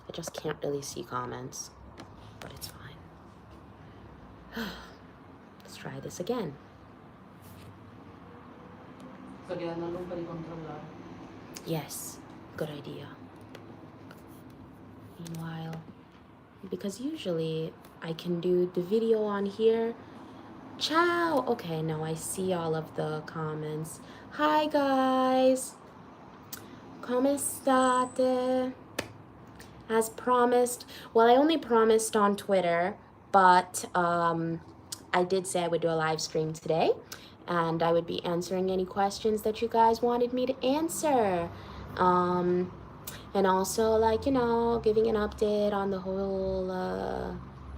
I just can't really see comments, but it's fine. Let's try this again. Yes, good idea. Meanwhile, because usually I can do the video on here. Ciao. Okay, no, I see all of the comments. Hi guys. Come state? As promised. Well, I only promised on Twitter, but I did say I would do a live stream today, and I would be answering any questions that you guys wanted me to answer. And also, like, you know, giving an update on the whole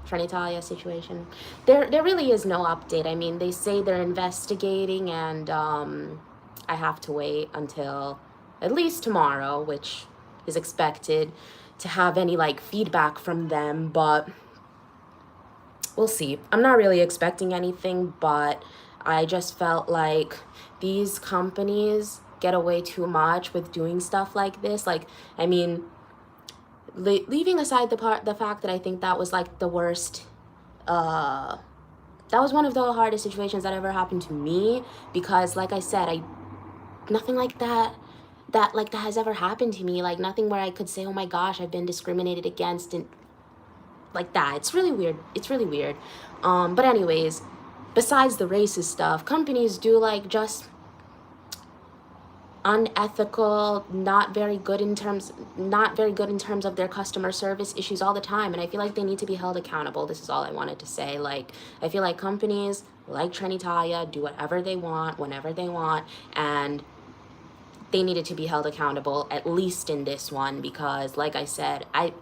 Trenitalia situation. There really is no update. I mean, they say they're investigating, and I have to wait until at least tomorrow, which is expected, to have any like feedback from them, but we'll see. I'm not really expecting anything, but I just felt like these companies get away too much with doing stuff like this. Like, I mean, leaving aside the fact that I think that was like the worst, that was one of the hardest situations that ever happened to me, because like I said, nothing like that has ever happened to me. Like, nothing where I could say, oh my gosh, I've been discriminated against, and like that. It's really weird. It's really weird. But anyways, besides the racist stuff, companies do like just unethical, not very good in terms of their customer service issues all the time, and I feel like they need to be held accountable. This is all I wanted to say. Like, I feel like companies like Trenitalia do whatever they want whenever they want, and they needed to be held accountable, at least in this one, because like I said, I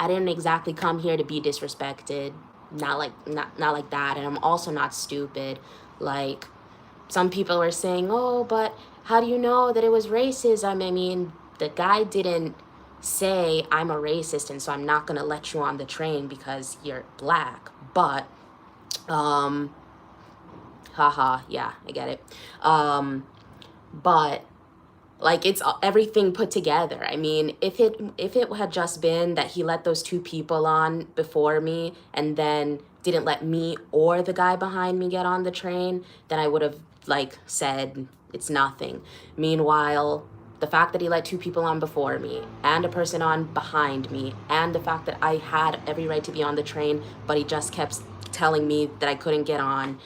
didn't exactly come here to be disrespected. Not like that. And I'm also not stupid. Like, some people were saying, oh, but how do you know that it was racism? I mean, the guy didn't say I'm a racist and so I'm not gonna let you on the train because you're black. But haha, yeah, I get it. But like, it's everything put together. I mean, if it had just been that he let those two people on before me and then didn't let me or the guy behind me get on the train, then I would have like said it's nothing. Meanwhile, the fact that he let two people on before me and a person on behind me, and the fact that I had every right to be on the train, but he just kept telling me that I couldn't get on,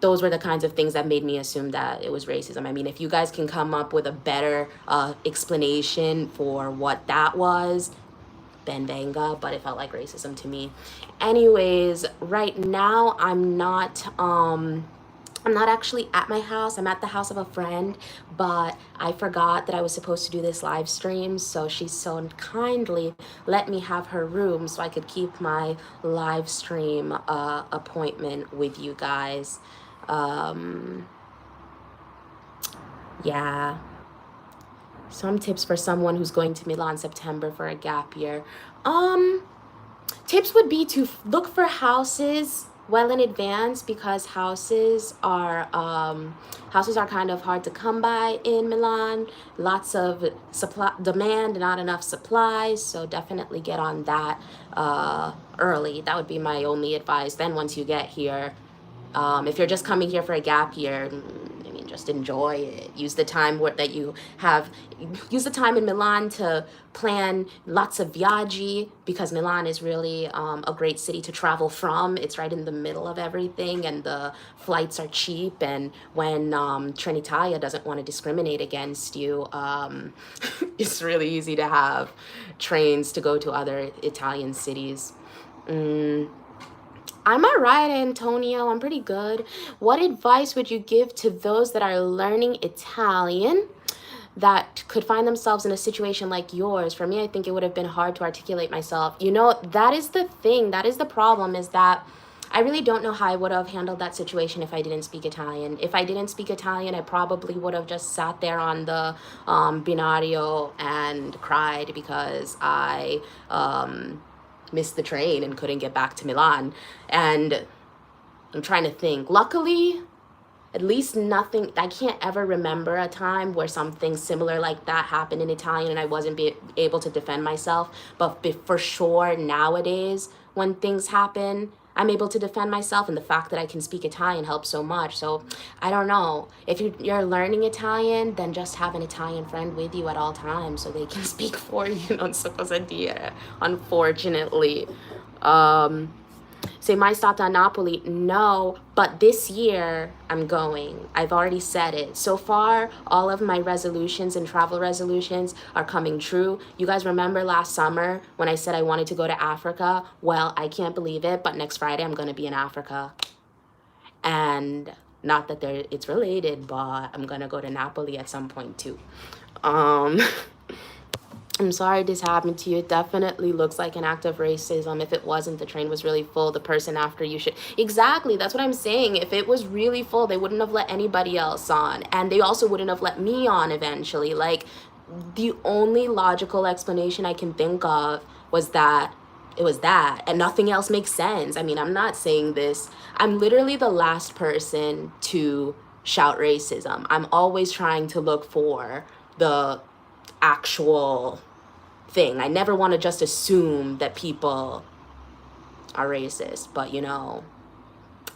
those were the kinds of things that made me assume that it was racism. I mean, if you guys can come up with a better explanation for what that was, then venga, but it felt like racism to me. Anyways, right now I'm not actually at my house. I'm at the house of a friend, but I forgot that I was supposed to do this live stream, so she so kindly let me have her room so I could keep my live stream appointment with you guys. Yeah. Some tips for someone who's going to Milan September for a gap year. Tips would be to look for houses well in advance, because houses are kind of hard to come by in Milan. Lots of demand, not enough supplies, so definitely get on that early. That would be my only advice. Then once you get here, if you're just coming here for a gap year, I mean, just enjoy it. Use the time use the time in Milan to plan lots of viaggi, because Milan is really a great city to travel from. It's right in the middle of everything, and the flights are cheap. And when Trenitalia doesn't want to discriminate against you, it's really easy to have trains to go to other Italian cities. I'm all right, Antonio. I'm pretty good. What advice would you give to those that are learning Italian that could find themselves in a situation like yours? For me, I think it would have been hard to articulate myself. You know, that is the thing. That is the problem, is that I really don't know how I would have handled that situation if I didn't speak Italian. If I didn't speak Italian, I probably would have just sat there on the binario and cried because I missed the train and couldn't get back to Milan. And I'm trying to think. Luckily, At least nothing, I can't ever remember a time where something similar like that happened in Italian and I wasn't able to defend myself. But for sure, nowadays, when things happen, I'm able to defend myself, and the fact that I can speak Italian helps so much. So I don't know. If you're learning Italian, then just have an Italian friend with you at all times so they can speak for you. Non so cosa dire, unfortunately. Sei mai stata a Napoli? No, but this year I'm going. I've already said it. So far, all of my resolutions and travel resolutions are coming true. You guys remember last summer when I said I wanted to go to Africa? Well, I can't believe it, but next Friday I'm going to be in Africa. And not that it's related, but I'm going to go to Napoli at some point too. I'm sorry this happened to you. It definitely looks like an act of racism. If it wasn't, the train was really full. The person after you should... Exactly, that's what I'm saying. If it was really full, they wouldn't have let anybody else on. And they also wouldn't have let me on eventually. Like, the only logical explanation I can think of was that it was that. And nothing else makes sense. I mean, I'm not saying this. I'm literally the last person to shout racism. I'm always trying to look for the actual thing. I never want to just assume that people are racist, but you know,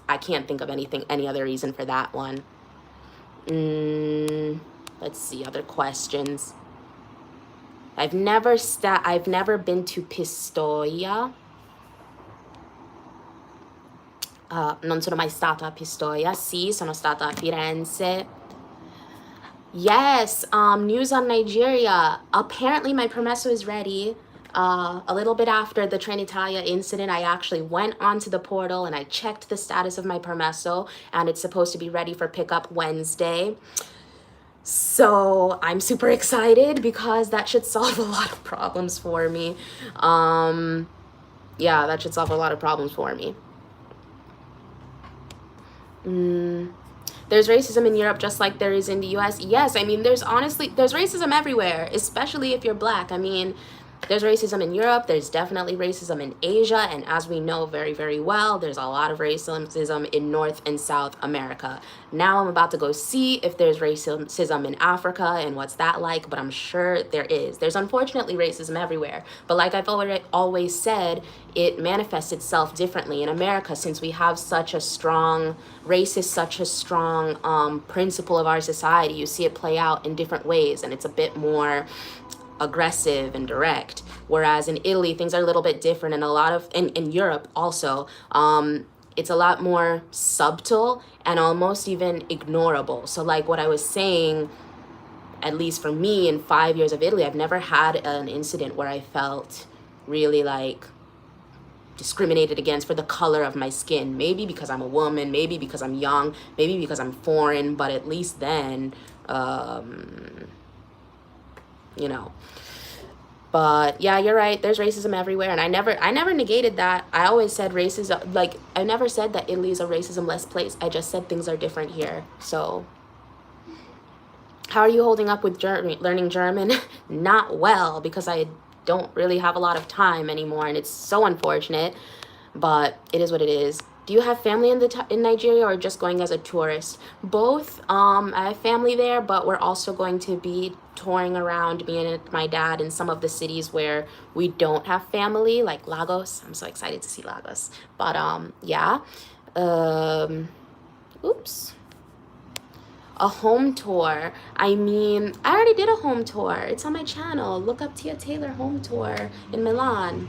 I can't think of any other reason for that one. Let's see, other questions. I've never been to Pistoia. Non sono mai stata a Pistoia. Sì, sono stata a Firenze. Yes, news on Nigeria. Apparently my permesso is ready. A little bit after the Trenitalia incident, I actually went onto the portal and I checked the status of my permesso, and it's supposed to be ready for pickup Wednesday. So I'm super excited because that should solve a lot of problems for me. Yeah, that should solve a lot of problems for me. There's racism in Europe just like there is in the US. Yes, I mean, there's racism everywhere, especially if you're Black. I mean, there's racism in Europe, there's definitely racism in Asia, and as we know very, very well, there's a lot of racism in North and South America. Now I'm about to go see if there's racism in Africa and what's that like, but I'm sure there is. There's unfortunately racism everywhere, but like I've always said, it manifests itself differently in America since we have such a strong principle of our society. You see it play out in different ways, and it's a bit more aggressive and direct, whereas in Italy things are a little bit different, and in Europe also it's a lot more subtle and almost even ignorable. So like what I was saying, at least for me in 5 years of Italy, I've never had an incident where I felt really like discriminated against for the color of my skin. Maybe because I'm a woman, maybe because I'm young, maybe because I'm foreign, but at least then you know. But yeah, you're right, there's racism everywhere, and I never negated that. I always said racism, like I never said that Italy is a racism-less place. I just said things are different here. So how are you holding up with learning German? Not well, because I don't really have a lot of time anymore, and it's so unfortunate, but it is what it is. Do you have family in Nigeria, or just going as a tourist? Both. I have family there, but we're also going to be touring around, me and my dad, in some of the cities where we don't have family, like Lagos. I'm so excited to see Lagos. But yeah. Oops. A home tour. I mean, I already did a home tour. It's on my channel. Look up Tia Taylor home tour in Milan.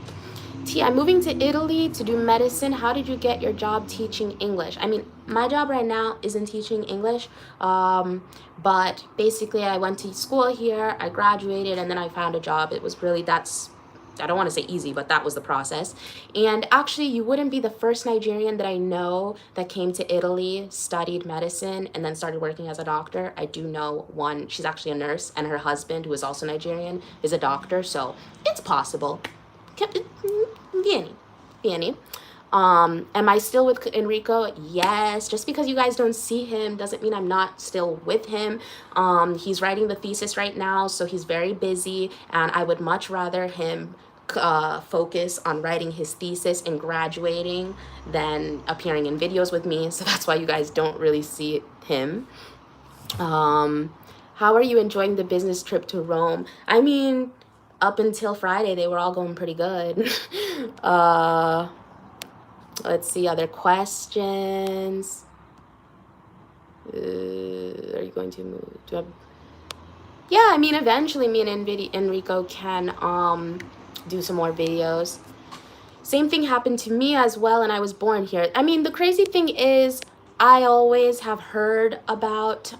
Tia, I'm moving to Italy to do medicine. How did you get your job teaching English? I mean, my job right now isn't teaching English, but basically I went to school here, I graduated, and then I found a job. It was really, I don't want to say easy, but that was the process. And actually, you wouldn't be the first Nigerian that I know that came to Italy, studied medicine, and then started working as a doctor. I do know one, she's actually a nurse, and her husband, who is also Nigerian, is a doctor, so it's possible. Vieni. Am I still with Enrico? Yes. Just because you guys don't see him doesn't mean I'm not still with him. He's writing the thesis right now, so he's very busy, and I would much rather him focus on writing his thesis and graduating than appearing in videos with me. So that's why you guys don't really see him. How are you enjoying the business trip to Rome? I mean, up until Friday, they were all going pretty good. Let's see, other questions. Are you going to move? Yeah, I mean, eventually me and Enrico can do some more videos. Same thing happened to me as well, and I was born here. I mean, the crazy thing is, I always have heard about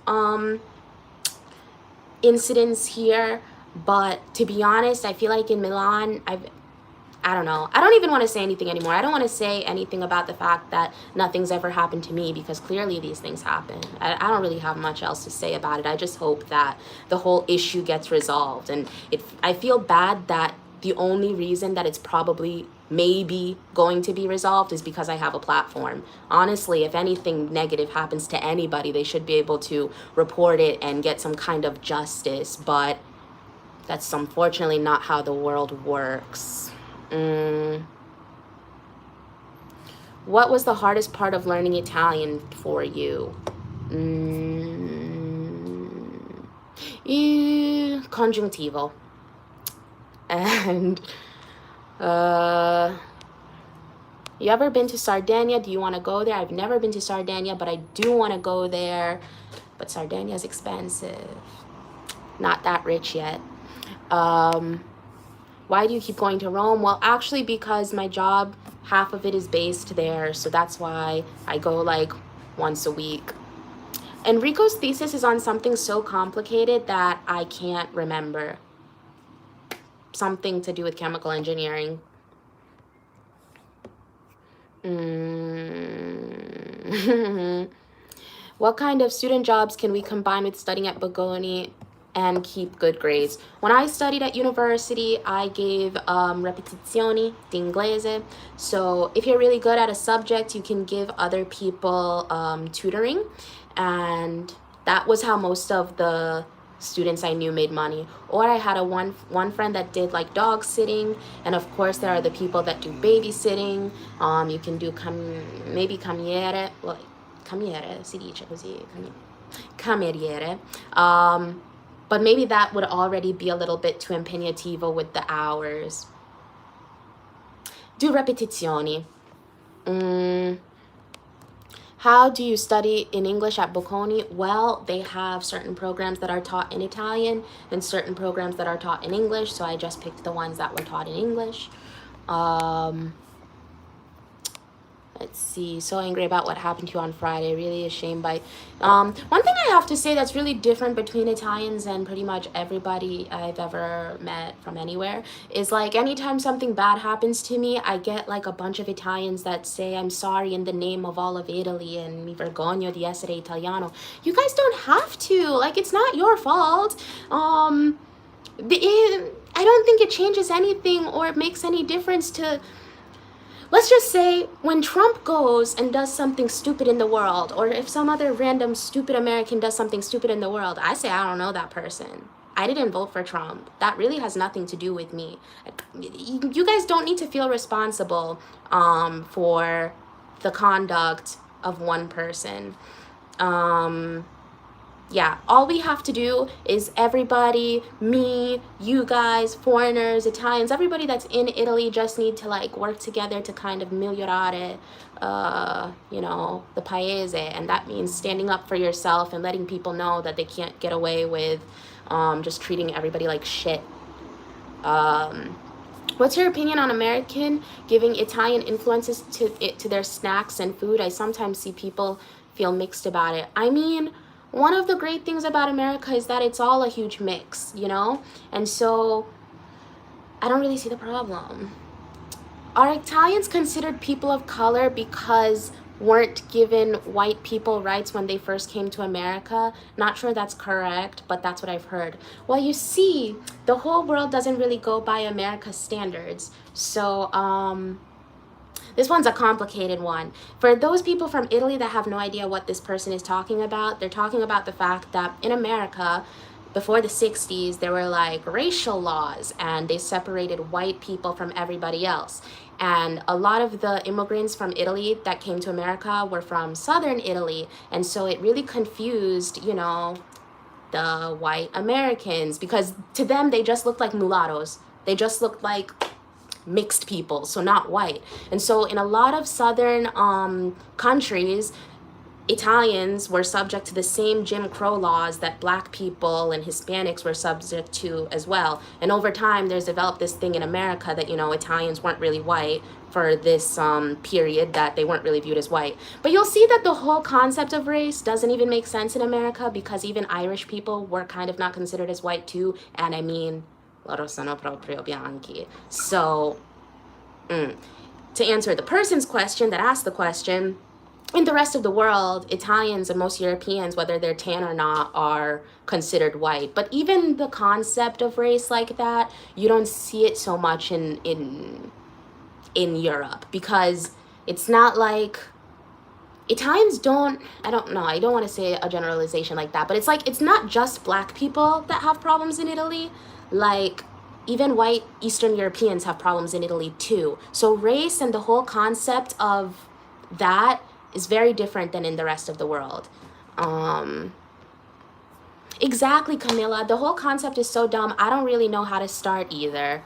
incidents here, but to be honest, I feel like in Milan, I don't know. I don't even want to say anything anymore. I don't want to say anything about the fact that nothing's ever happened to me, because clearly these things happen. I don't really have much else to say about it. I just hope that the whole issue gets resolved. And I feel bad that the only reason that it's probably maybe going to be resolved is because I have a platform. Honestly, if anything negative happens to anybody, they should be able to report it and get some kind of justice. But that's unfortunately not how the world works. What was the hardest part of learning Italian for you? Congiuntivo. And you ever been to Sardinia? Do you want to go there? I've never been to Sardinia, but I do want to go there. But Sardinia is expensive. Not that rich yet. Why do you keep going to Rome? Well, actually, because my job, half of it is based there. So that's why I go like once a week. Enrico's thesis is on something so complicated that I can't remember. Something to do with chemical engineering. What kind of student jobs can we combine with studying at Bocconi and keep good grades? When I studied at university, I gave ripetizioni di inglese. So if you're really good at a subject, you can give other people tutoring. And that was how most of the students I knew made money. Or I had one friend that did like dog sitting, and of course there are the people that do babysitting. You can do maybe cameriere, well, cameriere si dice così, cameriere. But maybe that would already be a little bit too impegnativo with the hours. Do ripetizioni. How do you study in English at Bocconi? Well, they have certain programs that are taught in Italian and certain programs that are taught in English, so I just picked the ones that were taught in English. Let's see, so angry about what happened to you on Friday, really ashamed by... one thing I have to say that's really different between Italians and pretty much everybody I've ever met from anywhere is like anytime something bad happens to me, I get like a bunch of Italians that say I'm sorry in the name of all of Italy and mi vergogno di essere italiano. You guys don't have to, like, it's not your fault. I don't think it changes anything or it makes any difference to... Let's just say when Trump goes and does something stupid in the world, or if some other random stupid American does something stupid in the world, I say I don't know that person. I didn't vote for Trump. That really has nothing to do with me. You guys don't need to feel responsible for the conduct of one person. Yeah, all we have to do is everybody, me, you guys, foreigners, Italians, everybody that's in Italy just need to like work together to kind of migliorare, you know, the paese. And that means standing up for yourself and letting people know that they can't get away with just treating everybody like shit. What's your opinion on American giving Italian influences to their snacks and food? I sometimes see people feel mixed about it. I mean, one of the great things about America is that it's all a huge mix, you know? And so I don't really see the problem. Are Italians considered people of color because weren't given white people rights when they first came to America? Not sure that's correct, but that's what I've heard. Well, you see, the whole world doesn't really go by America's standards. So, this one's a complicated one. For those people from Italy that have no idea what this person is talking about, they're talking about the fact that in America, before the 60s, there were like racial laws and they separated white people from everybody else. And a lot of the immigrants from Italy that came to America were from southern Italy. And so it really confused, you know, the white Americans, because to them, they just looked like mulattoes. They just looked like mixed people, so not white. And so in a lot of southern countries, Italians were subject to the same Jim Crow laws that black people and Hispanics were subject to as well. And over time, there's developed this thing in America that, you know, Italians weren't really white for this period, that they weren't really viewed as white. But you'll see that the whole concept of race doesn't even make sense in America, because even Irish people were kind of not considered as white too. And I mean, loro sono proprio bianchi. So, to answer the person's question that asked the question, in the rest of the world, Italians and most Europeans, whether they're tan or not, are considered white. But even the concept of race like that, you don't see it so much in Europe, because it's not like Italians don't, I don't know, I don't want to say a generalization like that, but it's like, it's not just black people that have problems in Italy. Like, even white Eastern Europeans have problems in Italy too. So race and the whole concept of that is very different than in the rest of the world. Exactly, Camilla. The whole concept is so dumb. I don't really know how to start either.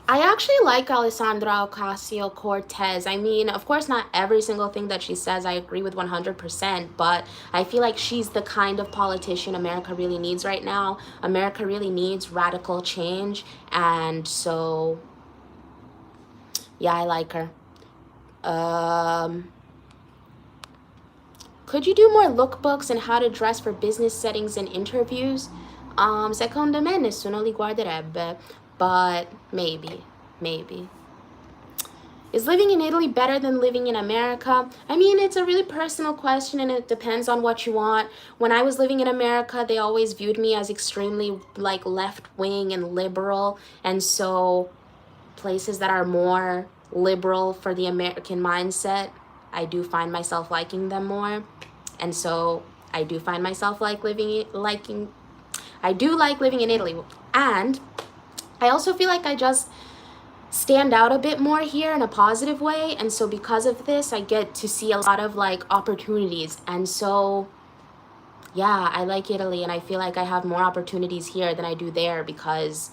I actually like Alessandra Ocasio-Cortez. I mean, of course, not every single thing that she says I agree with 100%, but I feel like she's the kind of politician America really needs right now. America really needs radical change, and so, yeah, I like her. Could you do more lookbooks and how to dress for business settings and interviews? Secondo me nessuno li guarderebbe, but maybe. Is living in Italy better than living in America? I mean, it's a really personal question and it depends on what you want. When I was living in America, they always viewed me as extremely like left-wing and liberal, and so places that are more liberal for the American mindset, I do find myself liking them more. And so I do find myself I do like living in Italy. And I also feel like I just stand out a bit more here in a positive way. And so because of this, I get to see a lot of like opportunities. And so, yeah, I like Italy, and I feel like I have more opportunities here than I do there, because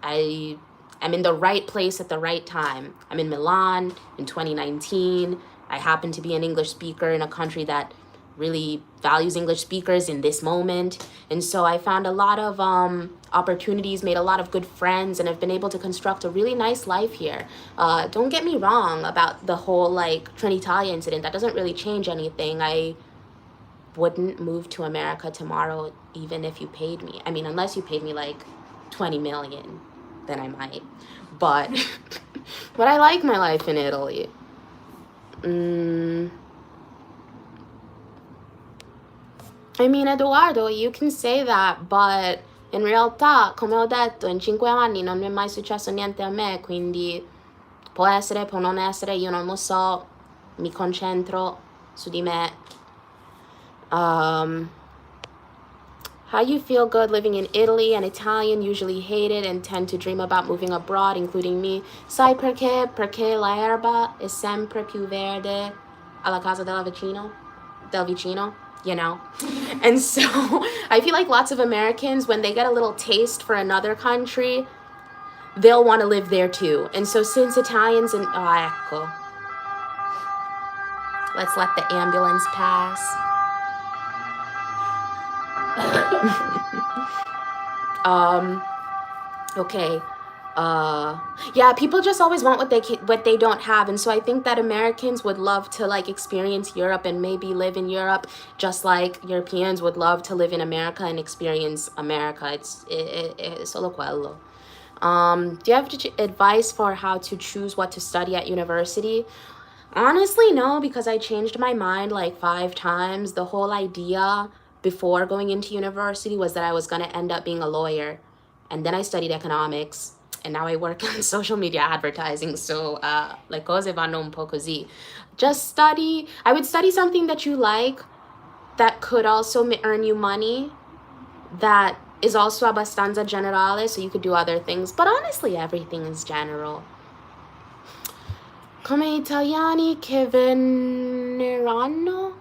I'm in the right place at the right time. I'm in Milan in 2019. I happen to be an English speaker in a country that really values English speakers in this moment. And so I found a lot of opportunities, made a lot of good friends, and have been able to construct a really nice life here. Don't get me wrong about the whole like Trenitalia incident. That doesn't really change anything. I wouldn't move to America tomorrow even if you paid me. I mean, unless you paid me like 20 million, then I might. But but I like my life in Italy. I mean, Edoardo, you can say that, but in realtà, come ho detto, in 5 anni non mi è mai successo niente a me, quindi può essere, può non essere, io non lo so, mi concentro su di me. How you feel good living in Italy? An Italian usually hate it and tend to dream about moving abroad, including me. Sai perché? Perché la erba è sempre più verde alla casa del vicino, you know? And so I feel like lots of Americans, when they get a little taste for another country, they'll want to live there too. And so since Italians and, ecco. Let's let the ambulance pass. Okay. Yeah, people just always want what they don't have, and so I think that Americans would love to like experience Europe and maybe live in Europe, just like Europeans would love to live in America and experience America. It's solo quello. Do you have advice for how to choose what to study at university? Honestly, no, because I changed my mind like 5 times. The whole idea before going into university was that I was going to end up being a lawyer. And then I studied economics, and now I work on social media advertising. So le cose vanno un po' così. Just study. I would study something that you like, that could also earn you money, that is also abbastanza generale, so you could do other things. But honestly, everything is general. Come italiani che veneranno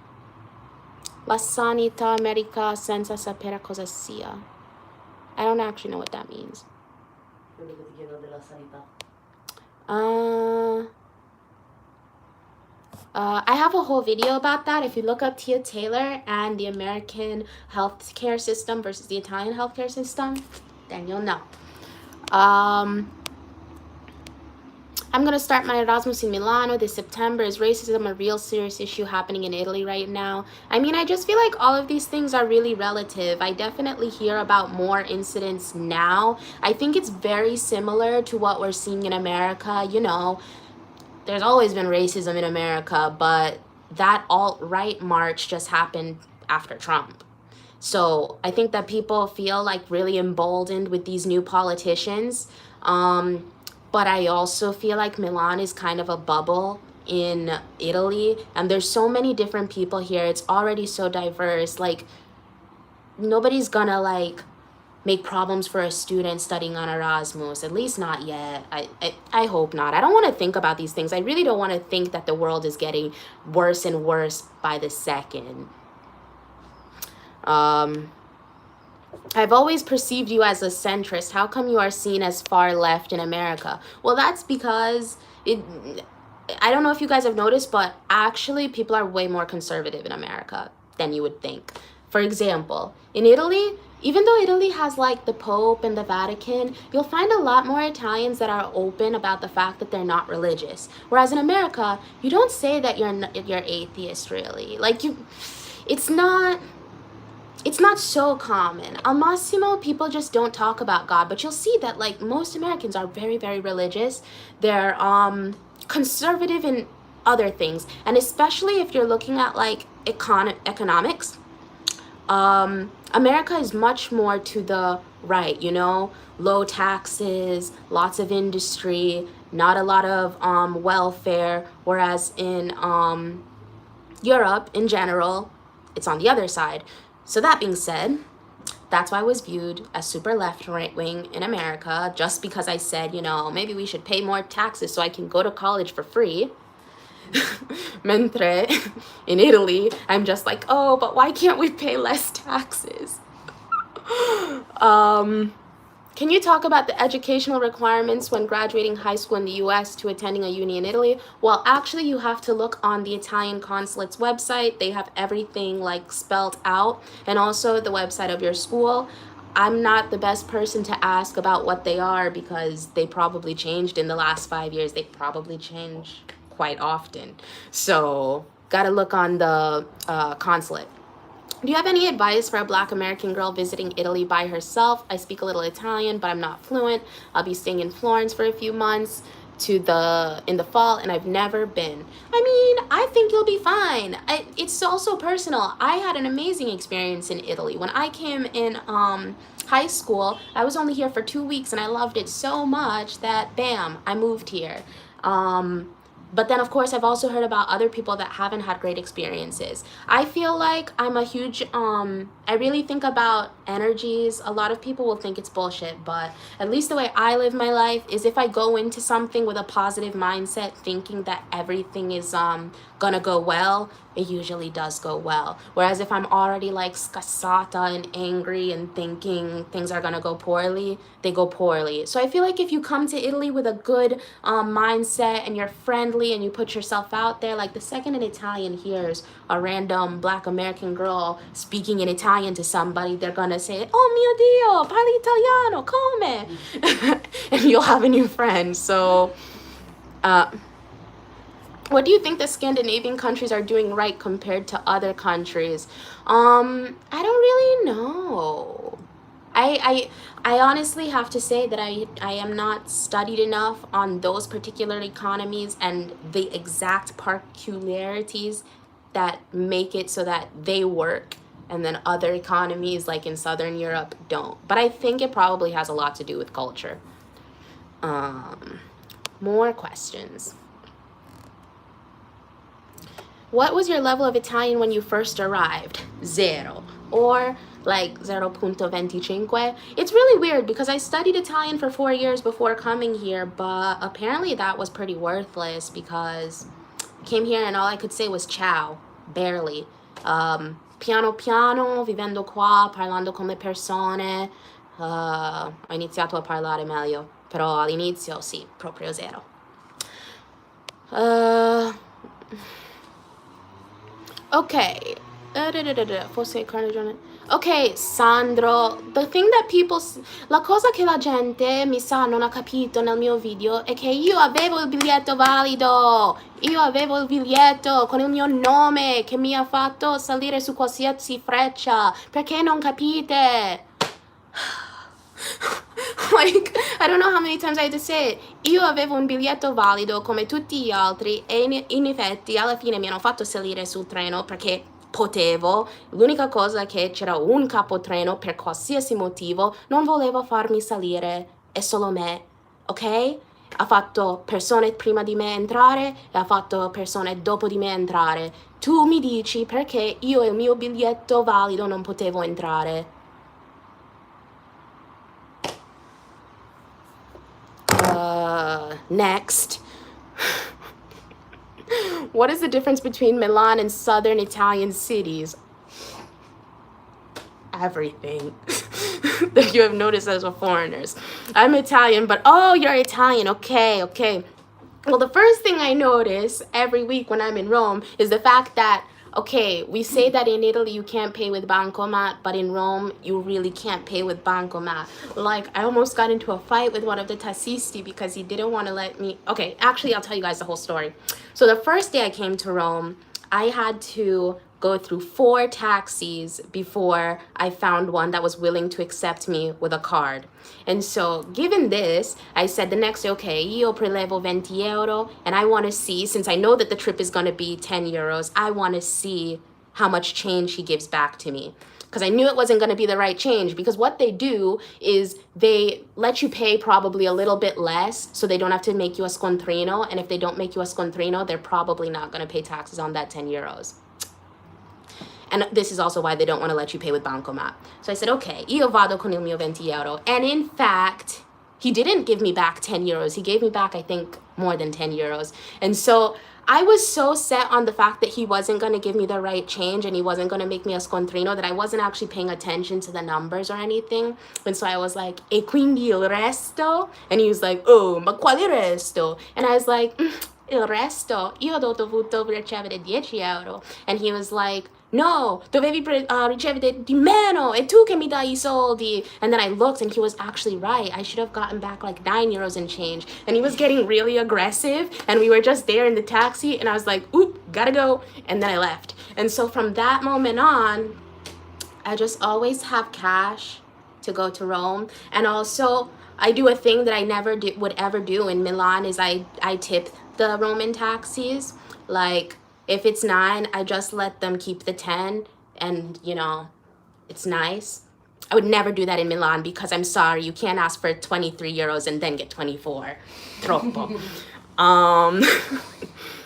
la sanità america senza sapere cosa sia. I don't actually know what that means. I have a whole video about that. If you look up Tia Taylor and the American healthcare system versus the Italian healthcare system, then you'll know. I'm going to start my Erasmus in Milano this September. Is racism a real serious issue happening in Italy right now? I mean, I just feel like all of these things are really relative. I definitely hear about more incidents now. I think it's very similar to what we're seeing in America. You know, there's always been racism in America, but that alt-right march just happened after Trump. So I think that people feel like really emboldened with these new politicians. But I also feel like Milan is kind of a bubble in Italy, and there's so many different people here. It's already so diverse. Like, nobody's gonna like make problems for a student studying on Erasmus, at least not yet. I hope not. I don't want to think about these things. I really don't want to think that the world is getting worse and worse by the second. I've always perceived you as a centrist. How come you are seen as far left in America? Well, that's because I don't know if you guys have noticed, but actually people are way more conservative in America than you would think. For example, in Italy, even though Italy has like the Pope and the Vatican, you'll find a lot more Italians that are open about the fact that they're not religious. Whereas in America, you don't say that you're atheist, really. Like, it's not so common. Al massimo, people just don't talk about God. But you'll see that like most Americans are very, very religious. They're conservative in other things. And especially if you're looking at like economics, America is much more to the right, you know, low taxes, lots of industry, not a lot of welfare. Whereas in Europe in general, it's on the other side. So that being said, that's why I was viewed as super left right wing in America, just because I said, you know, maybe we should pay more taxes so I can go to college for free. Mentre in Italy, I'm just like, oh, but why can't we pay less taxes? Can you talk about the educational requirements when graduating high school in the US to attending a uni in Italy? Well, actually, you have to look on the Italian consulate's website. They have everything like spelled out, and also the website of your school. I'm not the best person to ask about what they are because they probably changed in the last 5 years. They probably change quite often. So, gotta look on the consulate. Do you have any advice for a Black American girl visiting Italy by herself? I speak a little Italian, but I'm not fluent. I'll be staying in Florence for a few months in the fall, and I've never been. I mean, I think you'll be fine. It's also personal. I had an amazing experience in Italy. When I came in high school, I was only here for 2 weeks, and I loved it so much that, bam, I moved here. But then, of course, I've also heard about other people that haven't had great experiences. I feel like I'm a huge, I really think about energies. A lot of people will think it's bullshit, but at least the way I live my life is if I go into something with a positive mindset, thinking that everything is gonna go well, it usually does go well. Whereas if I'm already like scassata and angry and thinking things are gonna go poorly, they go poorly. So I feel like if you come to Italy with a good mindset and you're friendly and you put yourself out there, like the second an Italian hears a random Black American girl speaking in Italian to somebody, they're gonna say, oh mio Dio, parli italiano, come? And you'll have a new friend. So what do you think the Scandinavian countries are doing right compared to other countries? I don't really know. I honestly have to say that I am not studied enough on those particular economies and the exact peculiarities that make it so that they work and then other economies like in Southern Europe don't. But I think it probably has a lot to do with culture. More questions. What was your level of Italian when you first arrived? Zero. Or like 0.25. It's really weird because I studied Italian for 4 years before coming here, but apparently that was pretty worthless because I came here and all I could say was ciao, barely. Piano piano, vivendo qua, parlando con le persone, ho iniziato a parlare meglio, però all'inizio sì, proprio zero. Okay. Ok, Sandro, the thing that people... La cosa che la gente mi sa non ha capito nel mio video è che io avevo il biglietto valido. Io avevo il biglietto con il mio nome che mi ha fatto salire su qualsiasi freccia. Perché non capite? Like, I don't know how many times I had to say it. Io avevo un biglietto valido come tutti gli altri e in effetti alla fine mi hanno fatto salire sul treno perché potevo. L'unica cosa è che c'era un capotreno per qualsiasi motivo, non voleva farmi salire, è solo me, ok? Ha fatto persone prima di me entrare e ha fatto persone dopo di me entrare. Tu mi dici perché io e il mio biglietto valido non potevo entrare. Next. What is the difference between Milan and southern Italian cities? Everything that you have noticed as a foreigners. I'm Italian, but oh, you're Italian. Okay, okay. Well, the first thing I notice every week when I'm in Rome is the fact that, okay, we say that in Italy you can't pay with bancomat, but in Rome you really can't pay with bancomat. Like, I almost got into a fight with one of the tassisti because he didn't want to let me... Okay, actually, I'll tell you guys the whole story. So the first day I came to Rome, I had to go through 4 taxis before I found one that was willing to accept me with a card. And so given this, I said the next day, okay, io prelevo 20 euro, and I want to see, since I know that the trip is going to be 10 euros, I want to see how much change he gives back to me. Because I knew it wasn't going to be the right change, because what they do is they let you pay probably a little bit less so they don't have to make you a scontrino. And if they don't make you a scontrino, they're probably not going to pay taxes on that 10 euros. And this is also why they don't want to let you pay with bancomat. So I said, okay, io vado con il mio 20 euro. And in fact, he didn't give me back 10 euros. He gave me back, I think, more than 10 euros. And so I was so set on the fact that he wasn't going to give me the right change and he wasn't going to make me a scontrino that I wasn't actually paying attention to the numbers or anything. And so I was like, e quindi il resto? And he was like, oh, ma quale resto? And I was like, il resto? Io ho dovuto ricevere 10 euro. And he was like, no, dovevi ricevere di meno, e tu che mi dai I soldi. And then I looked and he was actually right. I should have gotten back like 9 euros and change. And he was getting really aggressive and we were just there in the taxi and I was like, oop, gotta go. And then I left. And so from that moment on, I just always have cash to go to Rome. And also I do a thing that I never would ever do in Milan is I tip the Roman taxis. Like, if it's 9, I just let them keep the 10 and, you know, it's nice. I would never do that in Milan because I'm sorry, you can't ask for 23 euros and then get 24. Troppo.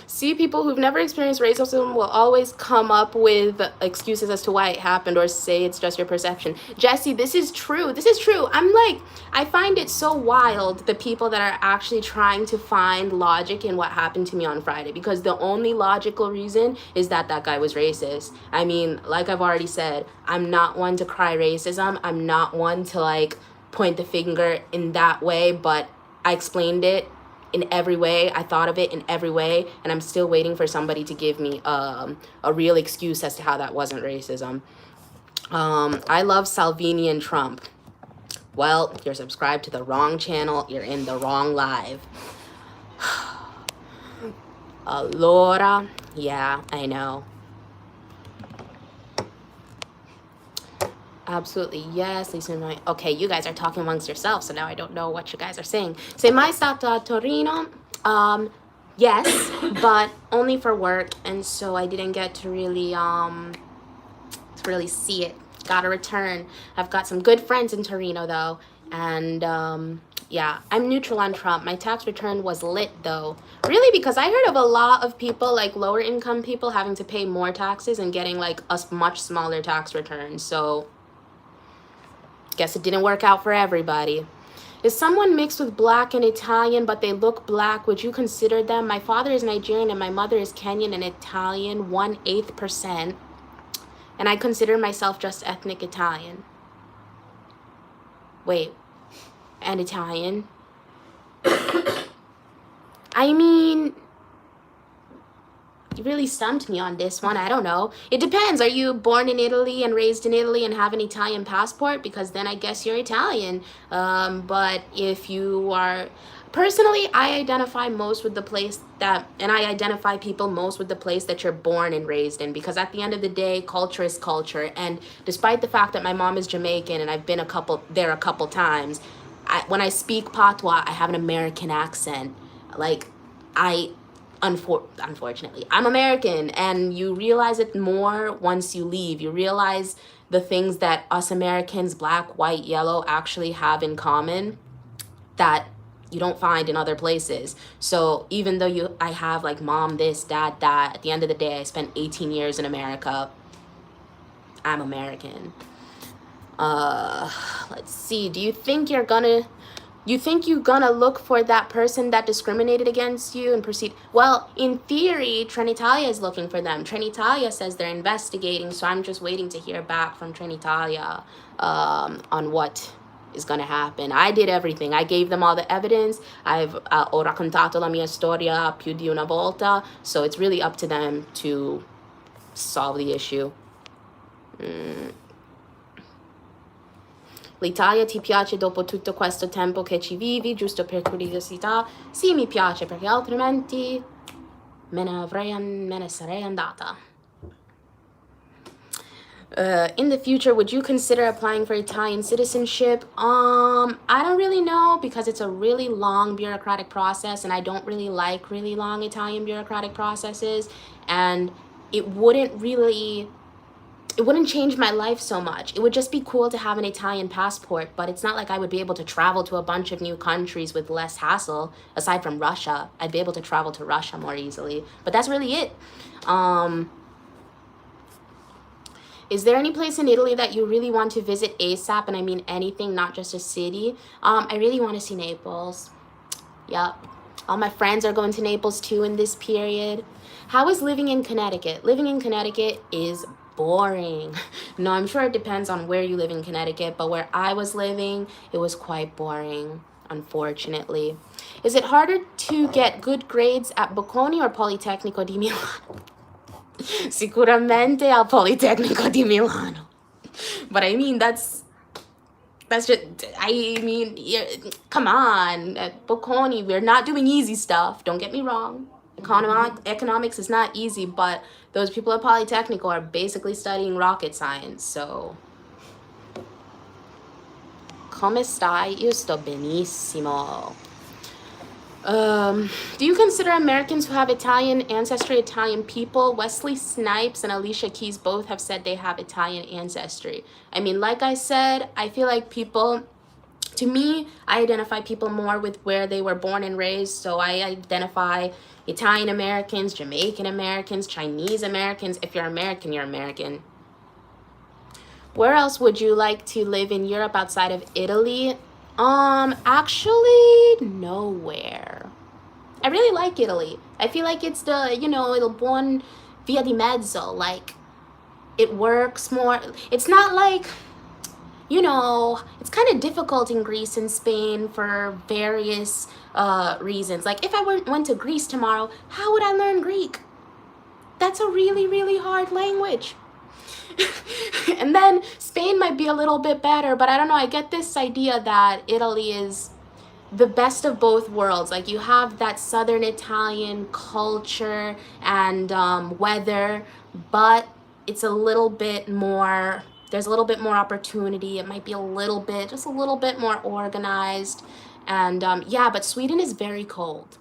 See, people who've never experienced racism will always come up with excuses as to why it happened or say it's just your perception. Jesse, this is true. This is true. I'm like, I find it so wild, the people that are actually trying to find logic in what happened to me on Friday, because the only logical reason is that that guy was racist. I mean, like I've already said, I'm not one to cry racism. I'm not one to like point the finger in that way, but I explained it in every way. I thought of it in every way, and I'm still waiting for somebody to give me a real excuse as to how that wasn't racism. I love Salvini and Trump. Well, you're subscribed to the wrong channel. You're in the wrong live. Allora, yeah, I know. Absolutely, yes, Lisa and Ryan. Okay, you guys are talking amongst yourselves, so now I don't know what you guys are saying. Sei mai stato a Torino? Yes, but only for work, and so I didn't get to really see it. Gotta return. I've got some good friends in Torino though, and Yeah, I'm neutral on Trump. My tax return was lit though. Really, because I heard of a lot of people, like lower income people, having to pay more taxes and getting like a much smaller tax return. So guess it didn't work out for everybody. Is someone mixed with black and Italian, but they look black? Would you consider them? My father is Nigerian and my mother is Kenyan and Italian, 1/8%. And I consider myself just ethnic Italian. Wait, and Italian? I mean, you really stumped me on this one. I don't know. It depends. Are you born in Italy and raised in Italy and have an Italian passport? Because then I guess you're Italian. But if you are... Personally, I identify most with the place that... And I identify people most with the place that you're born and raised in. Because at the end of the day, culture is culture. And despite the fact that my mom is Jamaican and I've been there a couple times, when I speak patois, I have an American accent. Like, unfortunately, I'm American, and you realize it more once you leave. You realize the things that us Americans, black, white, yellow, actually have in common that you don't find in other places. So even though I have like mom this, dad that, at the end of the day, I spent 18 years in America. I'm American. Let's see. Do you think you're gonna look for that person that discriminated against you and proceed? Well, in theory, Trenitalia is looking for them. Trenitalia says they're investigating, so I'm just waiting to hear back from Trenitalia on what is going to happen. I did everything. I gave them all the evidence. Ho raccontato la mia storia più di una volta, so it's really up to them to solve the issue. L'Italia ti piace dopo tutto questo tempo che ci vivi, giusto per curiosità? Sì, mi piace, perché altrimenti me ne sarei andata. In the future, would you consider applying for Italian citizenship? I don't really know, because it's a really long bureaucratic process, and I don't really like really long Italian bureaucratic processes, and it wouldn't change my life so much. It would just be cool to have an Italian passport, but it's not like I would be able to travel to a bunch of new countries with less hassle. Aside from Russia, I'd be able to travel to Russia more easily. But that's really it. Is there any place in Italy that you really want to visit ASAP? And I mean anything, not just a city. I really want to see Naples. Yep. All my friends are going to Naples too in this period. How is living in Connecticut? Living in Connecticut is boring. No, I'm sure it depends on where you live in Connecticut, but where I was living, it was quite boring, unfortunately. Is it harder to get good grades at Bocconi or Politecnico di Milano? Sicuramente al Politecnico di Milano. But I mean, that's just, I mean, come on, at Bocconi, we're not doing easy stuff, don't get me wrong. Economics is not easy, but those people at Polytechnical are basically studying rocket science, so... Come stai? Io sto benissimo. Do you consider Americans who have Italian ancestry Italian people? Wesley Snipes and Alicia Keys both have said they have Italian ancestry. I mean, like I said, I feel like people... To me, I identify people more with where they were born and raised, so I identify Italian Americans, Jamaican Americans, Chinese Americans. If you're American, you're American. Where else would you like to live in Europe outside of Italy? Actually, nowhere. I really like Italy. I feel like it's the, il buon via di mezzo. Like, it works more. It's not like... it's kind of difficult in Greece and Spain for various reasons. Like, if I went to Greece tomorrow, how would I learn Greek? That's a really, really hard language. And then Spain might be a little bit better, but I don't know. I get this idea that Italy is the best of both worlds. Like, you have that southern Italian culture and weather, but it's a little bit more... There's a little bit more opportunity. It might be just a little bit more organized. And yeah, but Sweden is very cold.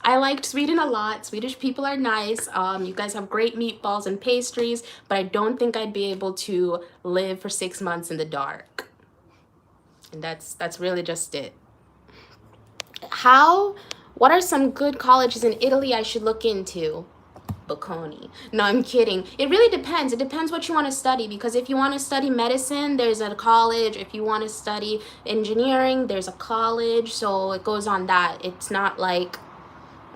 I liked Sweden a lot. Swedish people are nice. You guys have great meatballs and pastries, but I don't think I'd be able to live for 6 months in the dark. And that's really just it. What are some good colleges in Italy I should look into? Bocconi. No, I'm kidding. It really depends. It depends what you want to study, because if you want to study medicine, there's a college. If you want to study engineering, there's a college. So it goes on that. It's not like,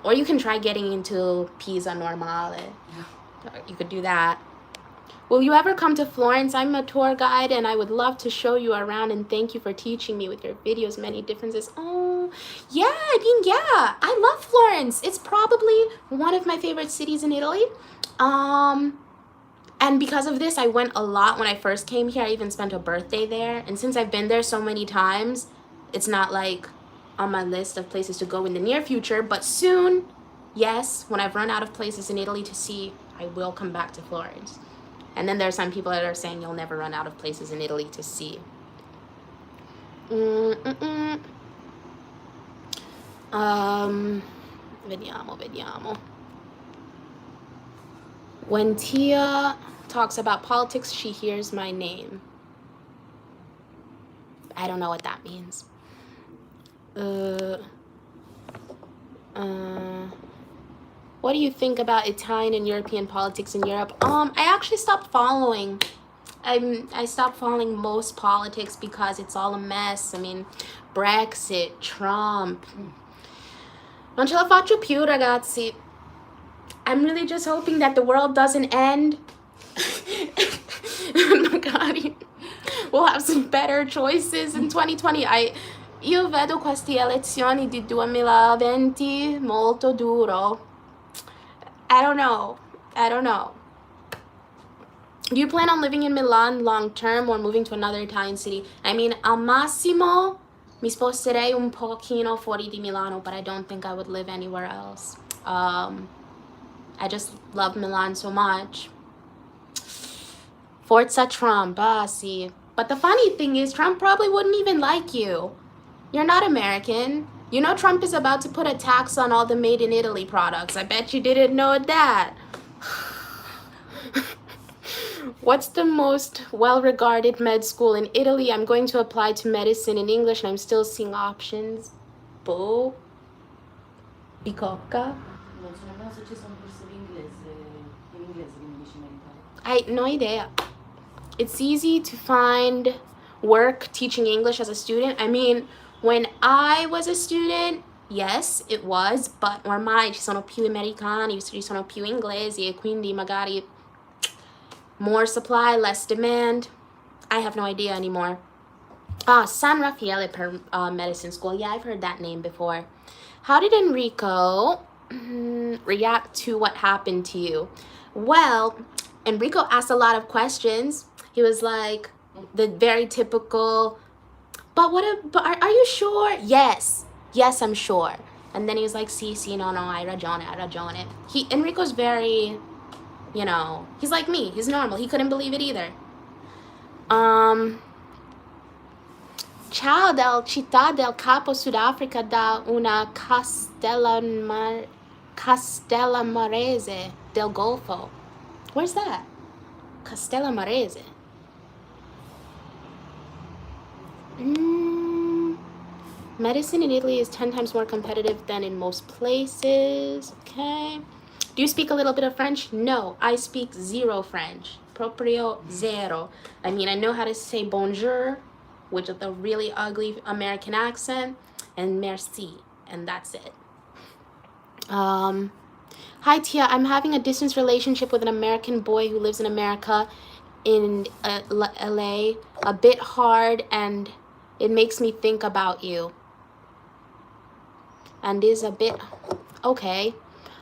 or you can try getting into Pisa Normale. Yeah. You could do that. Will you ever come to Florence? I'm a tour guide and I would love to show you around, and thank you for teaching me with your videos. Many differences. Oh, yeah, I mean, yeah. I love Florence. It's probably one of my favorite cities in Italy. And because of this, I went a lot when I first came here. I even spent a birthday there. And since I've been there so many times, it's not like on my list of places to go in the near future. But soon, yes, when I've run out of places in Italy to see, I will come back to Florence. And then there are some people that are saying you'll never run out of places in Italy to see. Vediamo. When Tia talks about politics, she hears my name. I don't know what that means. What do you think about Italian and European politics in Europe? I actually stopped following. I stopped following most politics because it's all a mess. I mean, Brexit, Trump. Non ce la faccio più, ragazzi. I'm really just hoping that the world doesn't end. Magari we'll have some better choices in 2020. Io vedo queste elezioni di 2020 molto duro. I don't know. Do you plan on living in Milan long term or moving to another Italian city? I mean, al massimo mi sposterei un pochino fuori di Milano, but I don't think I would live anywhere else. I just love Milan so much. Forza Trump, see. But the funny thing is, Trump probably wouldn't even like you. You're not American. You know Trump is about to put a tax on all the made in Italy products. I bet you didn't know that. What's the most well-regarded med school in Italy? I'm going to apply to medicine in English and I'm still seeing options. Bicocca? I no idea. It's easy to find work teaching English as a student. I mean, when I was a student, yes, it was, but ormai ci sono più americani, ci sono più inglesi, e quindi magari more supply, less demand. I have no idea anymore. San Raffaele per medicine school. Yeah, I've heard that name before. How did Enrico react to what happened to you? Well, Enrico asked a lot of questions. He was like the very typical, but are you sure? Yes, I'm sure. And then he was like, sì, no, hai ragione. Enrico's very, you know, he's like me. He's normal. He couldn't believe it either. Ciao dal Città del Capo, Sudafrica, da una Castellamarese del Golfo. Where's that? Castellamarese. Medicine in Italy is 10 times more competitive than in most places. Okay. Do you speak a little bit of French? No, I speak zero French. Proprio zero. I mean, I know how to say bonjour, which is a really ugly American accent, and merci, and that's it. Hi, Tia. I'm having a distance relationship with an American boy who lives in America, in LA. A bit hard, and it makes me think about you. And is a bit okay.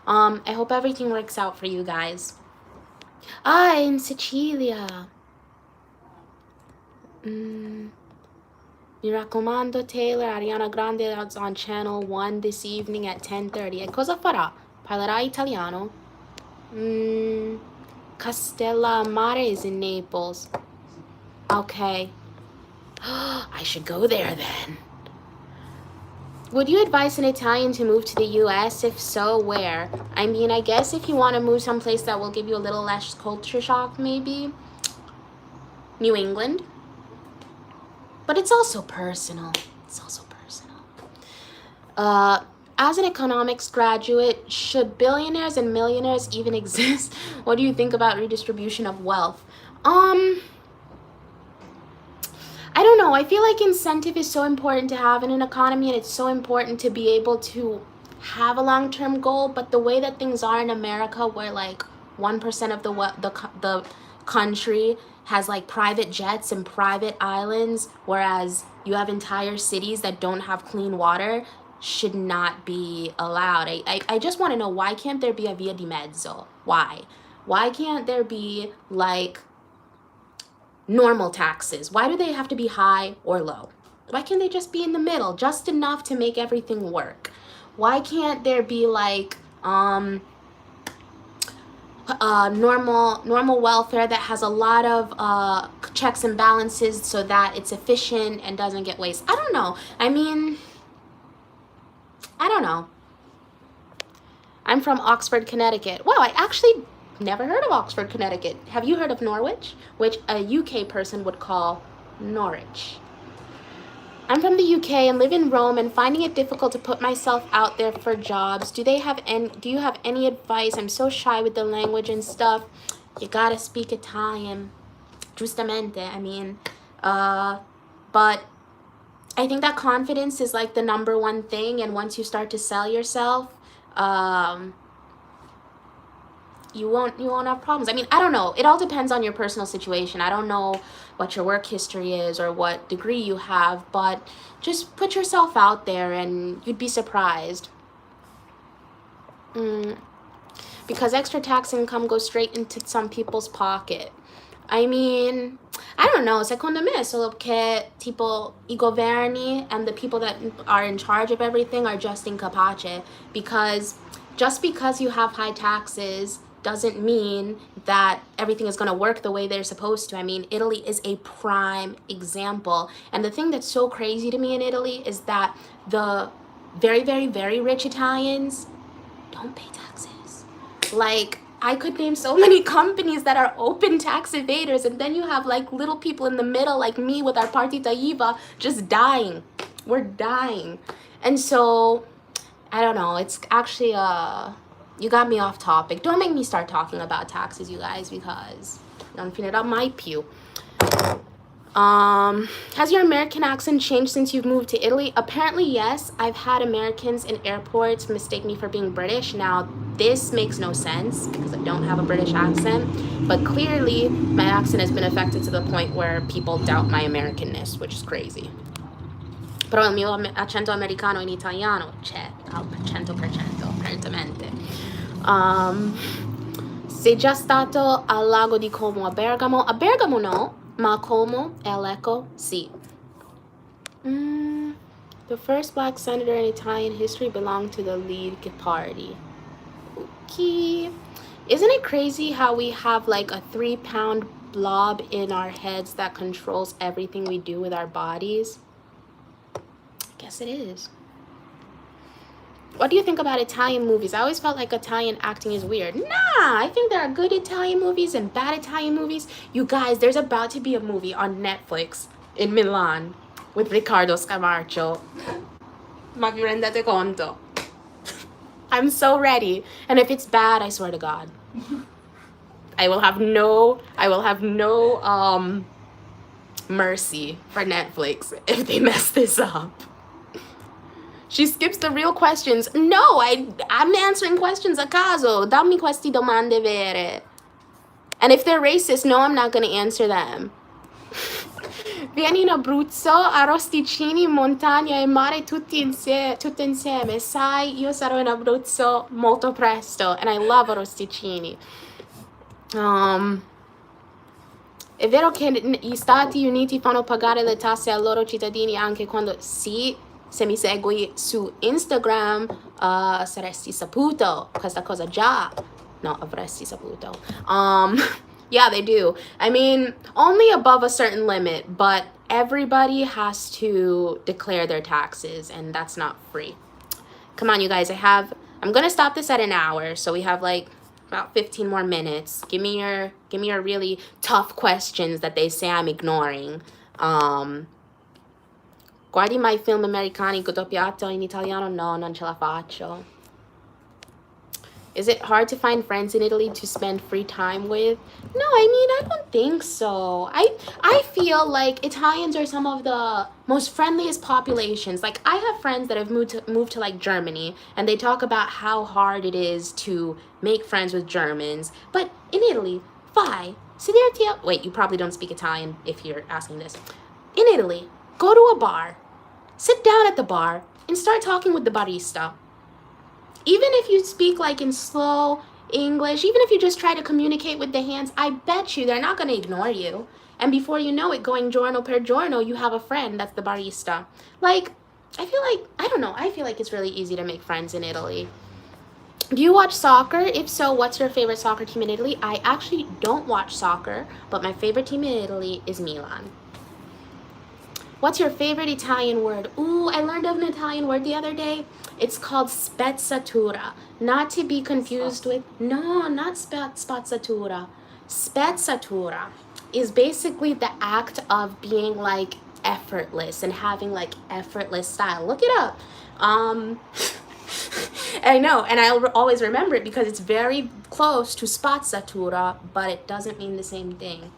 I hope everything works out for you guys. In Sicilia. Mi raccomando, Taylor. Ariana Grande is on channel 1 this evening at 10:30. E cosa farà? Parlerà italiano? Castellammare is in Naples. Okay. I should go there then. Would you advise an Italian to move to the US? If so, where? I mean, I guess if you want to move someplace that will give you a little less culture shock, maybe New England. but it's also personal. It's also personal. As an economics graduate, should billionaires and millionaires even exist? What do you think about redistribution of wealth? I don't know. I feel like incentive is so important to have in an economy, and it's so important to be able to have a long-term goal. But the way that things are in America, where like 1% of the country has like private jets and private islands, whereas you have entire cities that don't have clean water, should not be allowed. I just want to know, why can't there be a via di mezzo? Why can't there be like normal taxes? Why do they have to be high or low? Why can't they just be in the middle, just enough to make everything work? Why can't there be like normal welfare that has a lot of checks and balances so that it's efficient and doesn't get waste? I don't know. I mean, I don't know. I'm from Oxford, Connecticut. Wow, I actually never heard of Oxford, Connecticut. Have you heard of Norwich? Which a UK person would call Norwich. I'm from the UK and live in Rome and finding it difficult to put myself out there for jobs. Do you have any advice? I'm so shy with the language and stuff. You gotta speak Italian. Giustamente, I mean. But I think that confidence is like the number one thing, and once you start to sell yourself, you won't have problems. I mean, I don't know. It all depends on your personal situation. I don't know what your work history is or what degree you have, but just put yourself out there and you'd be surprised. Because extra tax income goes straight into some people's pocket. I mean, I don't know, secondo me è solo che tipo I governi and the people that are in charge of everything are just incapace, because just because you have high taxes doesn't mean that everything is going to work the way they're supposed to. I mean, Italy is a prime example. And the thing that's so crazy to me in Italy is that the very, very, very rich Italians don't pay taxes. Like, I could name so many companies that are open tax evaders, and then you have like little people in the middle like me with our Partita IVA just dying. We're dying. And so, I don't know, it's actually, you got me off topic. Don't make me start talking about taxes, you guys, because non finirà mai più. Has your American accent changed since you've moved to Italy? Apparently, yes. I've had Americans in airports mistake me for being British. Now, this makes no sense because I don't have a British accent, but clearly my accent has been affected to the point where people doubt my Americanness, which is crazy. Però il mio accento americano in italiano c'è al 100%, apparentemente. Sei già stato al lago di Como a Bergamo? A Bergamo no, ma a Como e a Lecco sì. The first black senator in Italian history belonged to the League Party. Okay. Isn't it crazy how we have like a 3-pound blob in our heads that controls everything we do with our bodies? I guess it is. What do you think about Italian movies? I always felt like Italian acting is weird. Nah, I think there are good Italian movies and bad Italian movies. You guys, there's about to be a movie on Netflix in Milan with Riccardo Scamarcio. Ma vi rendete conto? I'm so ready. And if it's bad, I swear to God, I will have no mercy for Netflix if they mess this up. She skips the real questions. No, I'm answering questions a caso. Dammi queste domande vere. And if they're racist, no, I'm not going to answer them. Vieni in Abruzzo, arrosticini, montagna e mare tutte insieme. Sai, io sarò in Abruzzo molto presto. And I love arrosticini. È vero che gli Stati Uniti fanno pagare le tasse ai loro cittadini anche quando... Sì, se mi segui su Instagram saresti saputo questa cosa già. No, avresti saputo. Yeah, they do. I mean, only above a certain limit, but everybody has to declare their taxes, and that's not free. Come on, you guys, I'm gonna stop this at an hour, so we have like about 15 more minutes. Give me your really tough questions that they say I'm ignoring. Guardi mai film americani doppiato in italiano? No, non ce la faccio. Is it hard to find friends in Italy to spend free time with? No, I mean, I don't think so. I feel like Italians are some of the most friendliest populations. Like, I have friends that have moved to like Germany, and they talk about how hard it is to make friends with Germans. But in Italy, wait, you probably don't speak Italian if you're asking this. In Italy, go to a bar, sit down at the bar, and start talking with the barista. Even if you speak like in slow English, even if you just try to communicate with the hands, I bet you they're not going to ignore you. And before you know it, going giorno per giorno, you have a friend that's the barista. Like, I feel like, I don't know, I feel like it's really easy to make friends in Italy. Do you watch soccer? If so, what's your favorite soccer team in Italy? I actually don't watch soccer, but my favorite team in Italy is Milan. What's your favorite Italian word? Ooh, I learned of an Italian word the other day. It's called spezzatura. Not to be confused with, no, not spazzatura. Spezzatura is basically the act of being like effortless and having like effortless style. Look it up. I know, and I'll always remember it because it's very close to spazzatura, but it doesn't mean the same thing.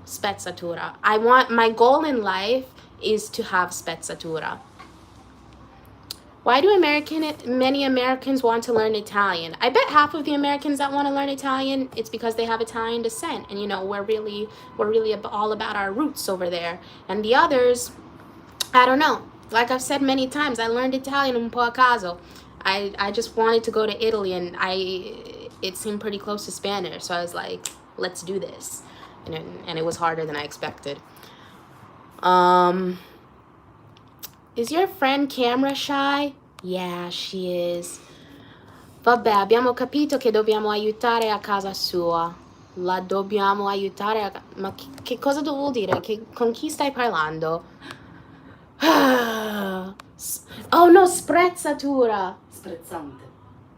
Spezzatura. My goal in life is to have spezzatura. Why do many Americans want to learn Italian? I bet half of the Americans that want to learn Italian, it's because they have Italian descent, and you know, we're really all about our roots over there. And the others, I don't know. Like I've said many times, I learned Italian un po' a caso. I just wanted to go to Italy, and it seemed pretty close to Spanish, so I was like, let's do this. And it was harder than I expected. Is your friend camera shy? Yeah, she is. Vabbè, abbiamo capito che dobbiamo aiutare a casa sua. La dobbiamo aiutare Ma che cosa vuol dire? Con chi stai parlando? Oh no, sprezzatura. Sprezzante.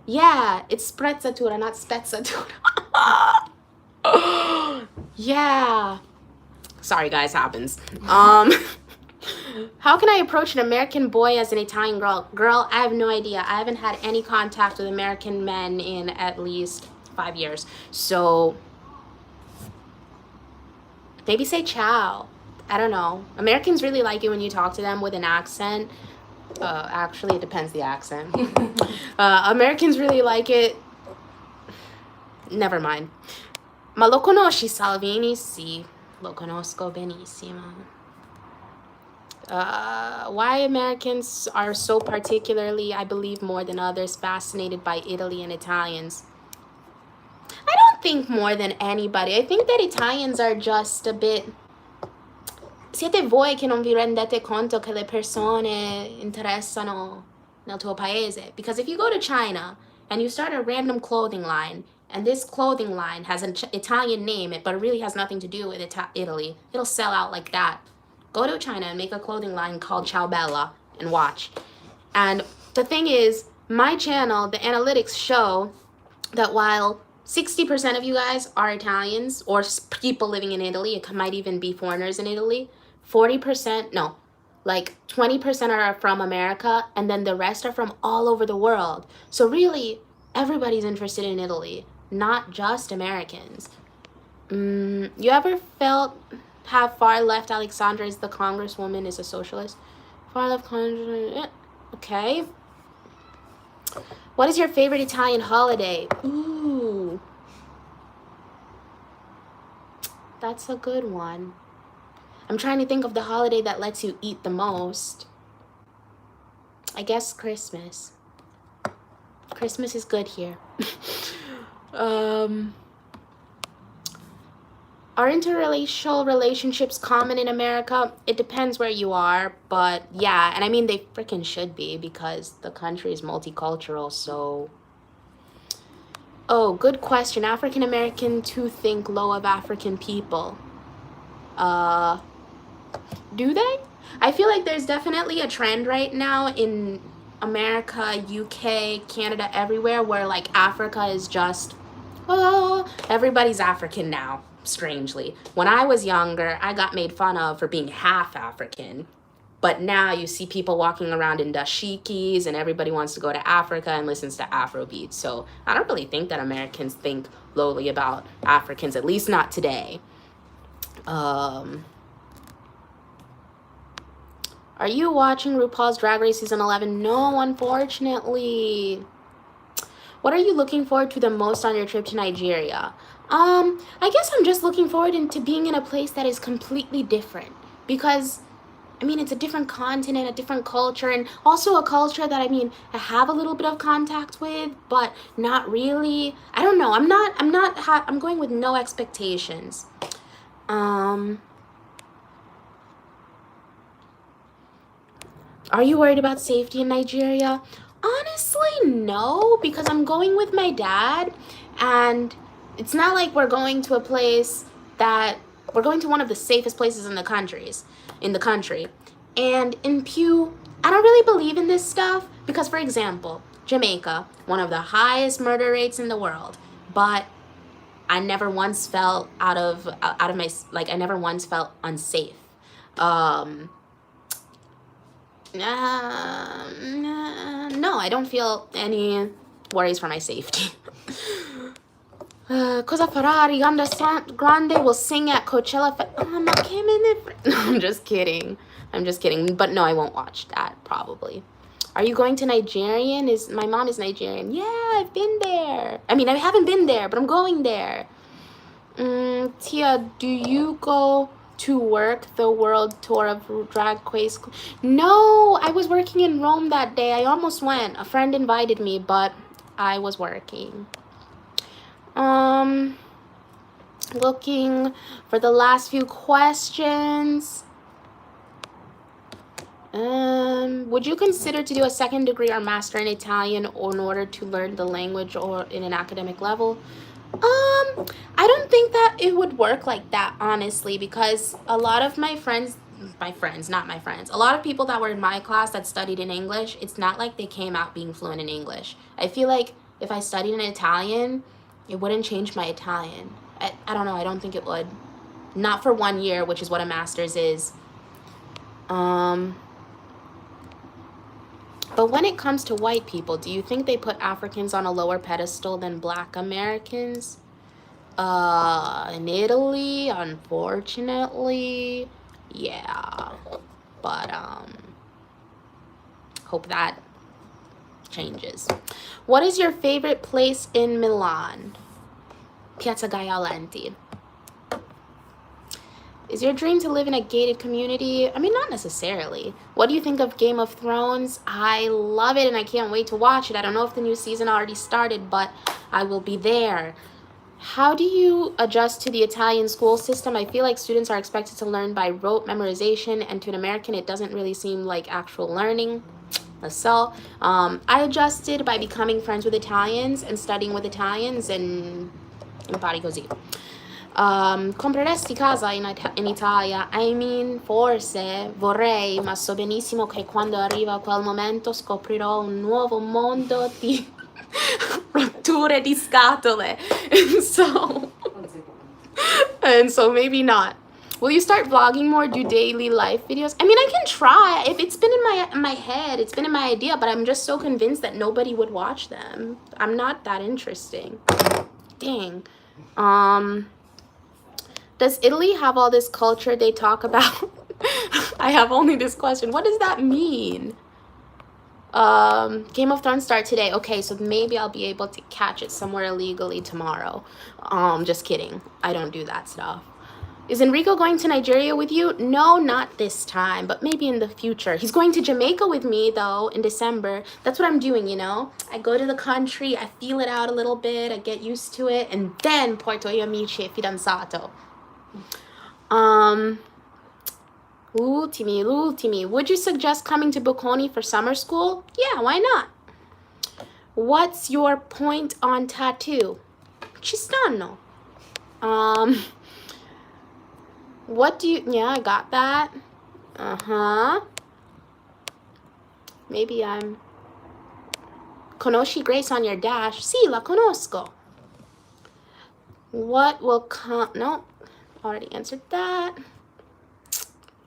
Yeah, it's sprezzatura, not spezzatura. Yeah. Sorry guys, happens. How can I approach an American boy as an Italian girl? Girl, I have no idea. I haven't had any contact with American men in at least 5 years. So maybe say ciao. I don't know. Americans really like it when you talk to them with an accent. Actually, it depends the accent. Americans really like it. Never mind. Ma lo conosci Salvini? Sì, lo conosco benissimo. Why Americans are so particularly, I believe more than others, fascinated by Italy and Italians? I don't think more than anybody. I think that Italians are just a bit... Siete voi che non vi rendete conto che le persone interessano nel tuo paese? Because if you go to China and you start a random clothing line, and this clothing line has an Italian name, but it really has nothing to do with Italy, it'll sell out like that. Go to China and make a clothing line called Ciao Bella and watch. And the thing is, my channel, the analytics show that while 60% of you guys are Italians or people living in Italy, it might even be foreigners in Italy, 40%, no, like 20% are from America, and then the rest are from all over the world. So really, everybody's interested in Italy, not just Americans. You ever have far left Alexandra is the congresswoman is a socialist? Far left okay. What is your favorite Italian holiday? Ooh. That's a good one. I'm trying to think of the holiday that lets you eat the most. I guess Christmas. Christmas is good here. Are interracial relationships common in America? It depends where you are, but yeah, and I mean they freaking should be because the country is multicultural, so... Oh, good question. African American to think low of African people. Do they? I feel like there's definitely a trend right now in America, UK, Canada, everywhere where like Africa is just, oh, everybody's African now. Strangely, when I was younger, I got made fun of for being half African. But now you see people walking around in dashikis, and everybody wants to go to Africa and listens to Afrobeats. So I don't really think that Americans think lowly about Africans, at least not today. Are you watching RuPaul's Drag Race Season 11? No, unfortunately. What are you looking forward to the most on your trip to Nigeria? I guess I'm just looking forward to being in a place that is completely different. Because, I mean, it's a different continent, a different culture, and also a culture that, I mean, I have a little bit of contact with, but not really. I don't know. I'm going with no expectations. Are you worried about safety in Nigeria? Honestly, no, because I'm going with my dad, and it's not like we're going to a place that we're going to one of the safest places in the country. And in Pew, I don't really believe in this stuff because, for example, Jamaica, one of the highest murder rates in the world, but I never once felt I never once felt unsafe. No, I don't feel any worries for my safety. Cosa Ferrari, Grande will sing at Coachella. No, I'm just kidding. But no, I won't watch that, probably. Are you going to Nigerian? My mom is Nigerian. Yeah, I've been there. I mean, I haven't been there, but I'm going there. Tia, do you go to work the world tour of Drag Race? No, I was working in Rome that day. I almost went. A friend invited me, but I was working. Looking for the last few questions. Would you consider to do a second degree or master in Italian in order to learn the language or in an academic level? I don't think that it would work like that, honestly, because a lot of a lot of people that were in my class that studied in English, it's not like they came out being fluent in English. I feel like if I studied in Italian, it wouldn't change my Italian. I don't know, I don't think it would. Not for 1 year, which is what a master's is. But when it comes to white people, do you think they put Africans on a lower pedestal than Black Americans? In Italy, unfortunately, yeah. But, hope that changes. What is your favorite place in Milan? Piazza Gaiolenti. Is your dream to live in a gated community? I mean, not necessarily. What do you think of Game of Thrones? I love it and I can't wait to watch it. I don't know if the new season already started, but I will be there. How do you adjust to the Italian school system? I feel like students are expected to learn by rote memorization, and to an American, it doesn't really seem like actual learning. So, I adjusted by becoming friends with Italians and studying with Italians, and impari così. Compreresti casa in Italia? I mean, forse, vorrei, ma so benissimo che quando arriva quel momento scoprirò un nuovo mondo di rotture di scatole. And so maybe not. Will you start vlogging more, do daily life videos? I mean, I can try. If it's been in my head, it's been in my idea, but I'm just so convinced that nobody would watch them. I'm not that interesting. Dang. Does Italy have all this culture they talk about? I have only this question. What does that mean? Game of Thrones start today. Okay, so maybe I'll be able to catch it somewhere illegally tomorrow. Just kidding. I don't do that stuff. Is Enrico going to Nigeria with you? No, not this time, but maybe in the future. He's going to Jamaica with me, though, in December. That's what I'm doing, you know? I go to the country, I feel it out a little bit, I get used to it, and then porto gli amici e fidanzato. Ultimi. Would you suggest coming to Bocconi for summer school? Yeah, why not? What's your point on tattoo? Ci stanno. What do you... Yeah, I got that. Maybe I'm... Conosci Grace on your dash? Sì, la conosco. What will come... No, already answered that.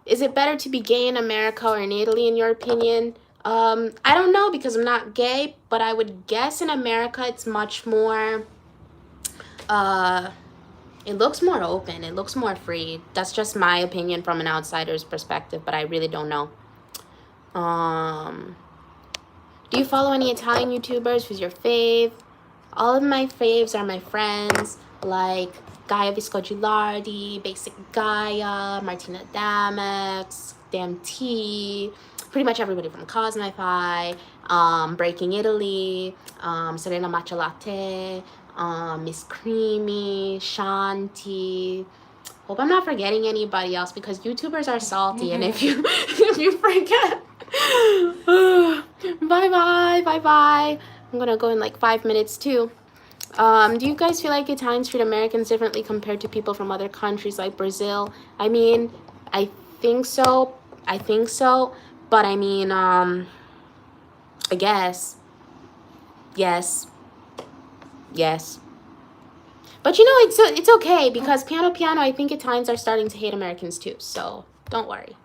Is it better to be gay in America or in Italy, in your opinion? I don't know because I'm not gay, but I would guess in America it's much more, it looks more open. It looks more free. That's just my opinion from an outsider's perspective, but I really don't know. Do you follow any Italian YouTubers? Who's your fave? All of my faves are my friends, like Gaia Visco Gilardi, Basic Gaia, Martina Damex, Damn T, pretty much everybody from Cosmify, Breaking Italy, Serena Matcha Latte, Miss Creamy, Shanti. Hope I'm not forgetting anybody else because YouTubers are salty, and if you if you forget, bye. I'm gonna go in like 5 minutes too. Do you guys feel like Italians treat Americans differently compared to people from other countries like Brazil? I mean, I think so. But I mean, I guess, yes. But you know, it's okay because piano, I think Italians are starting to hate Americans too. So don't worry.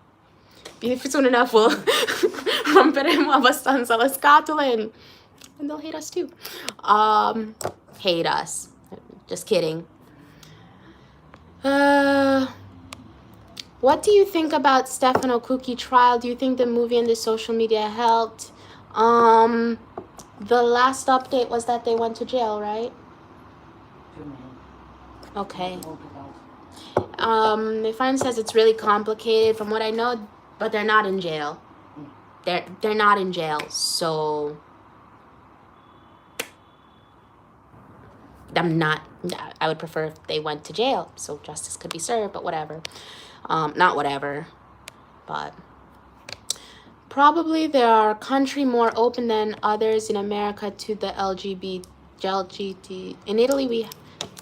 Soon enough, we'll romperemo abbastanza le scatole and they'll hate us too. Hate us. Just kidding. What do you think about Stefano Cucchi trial? Do you think the movie and the social media helped? The last update was that they went to jail, right? Okay. My friend says it's really complicated from what I know, but they're not in jail. They're not in jail, so I would prefer if they went to jail so justice could be served, but whatever. Not whatever, but probably there are country more open than others in America to the LGBT. In Italy,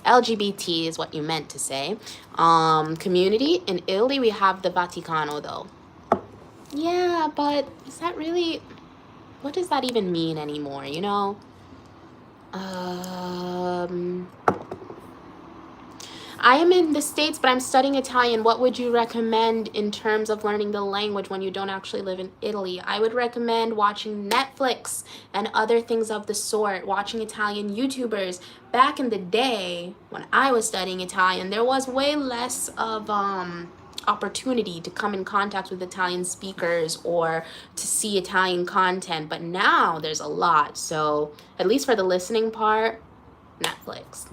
LGBT is what you meant to say. Community. In Italy, we have the Vaticano, though. Yeah, but is that really... What does that even mean anymore, you know? I am in the States, but I'm studying Italian. What would you recommend in terms of learning the language when you don't actually live in Italy? I would recommend watching Netflix and other things of the sort, watching Italian YouTubers. Back in the day, when I was studying Italian, there was way less of opportunity to come in contact with Italian speakers or to see Italian content, but now there's a lot. So at least for the listening part, Netflix,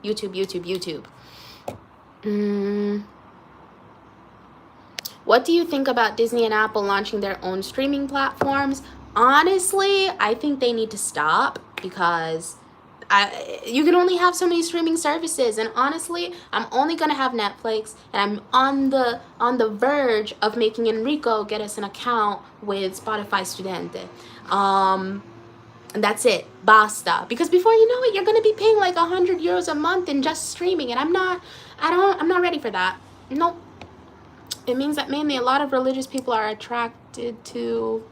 YouTube. What do you think about Disney and Apple launching their own streaming platforms? Honestly, I think they need to stop because you can only have so many streaming services, and honestly, I'm only gonna have Netflix, and I'm on the verge of making Enrico get us an account with Spotify Studente. And that's it. Basta. Because before you know it, you're gonna be paying like 100 euros a month in just streaming, and I'm not ready for that. Nope. It means that mainly a lot of religious people are attracted to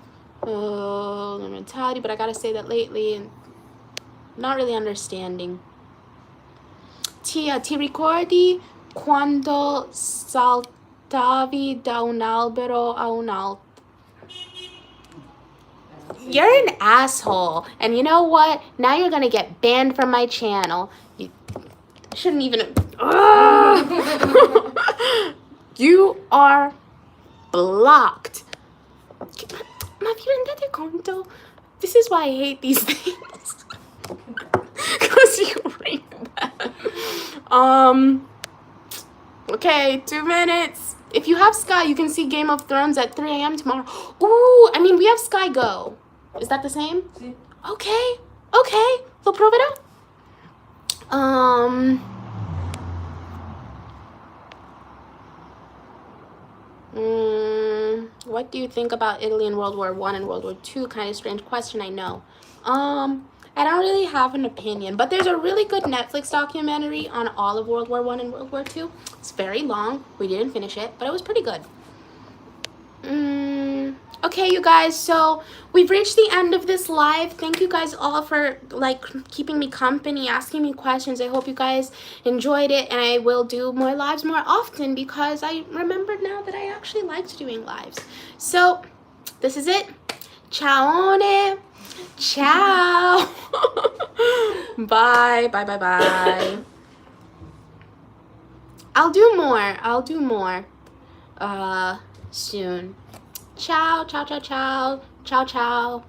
mentality, but I gotta say that lately, and not really understanding. Tia, ti ricordi quando saltavi da un albero a un altro? You're an asshole. And you know what? Now you're gonna get banned from my channel. You shouldn't even... You are blocked. Ma vi rendete conto? This is why I hate these things. Because you ring back. Okay, 2 minutes. If you have Sky, you can see Game of Thrones at 3 a.m. tomorrow. Ooh, I mean, we have Sky Go. Is that the same? Sí. Okay. Lo proverò. What do you think about Italy in World War I and World War II? Kind of strange question, I know. I don't really have an opinion, but there's a really good Netflix documentary on all of World War I and World War II. It's very long. We didn't finish it, but it was pretty good. Okay, you guys, so we've reached the end of this live. Thank you guys all for like keeping me company, asking me questions. I hope you guys enjoyed it, and I will do more lives more often because I remembered now that I actually liked doing lives. So this is it. Ciao. Ciao. Bye. Bye, bye, bye. I'll do more soon. Ciao, ciao, ciao, ciao. Ciao, ciao.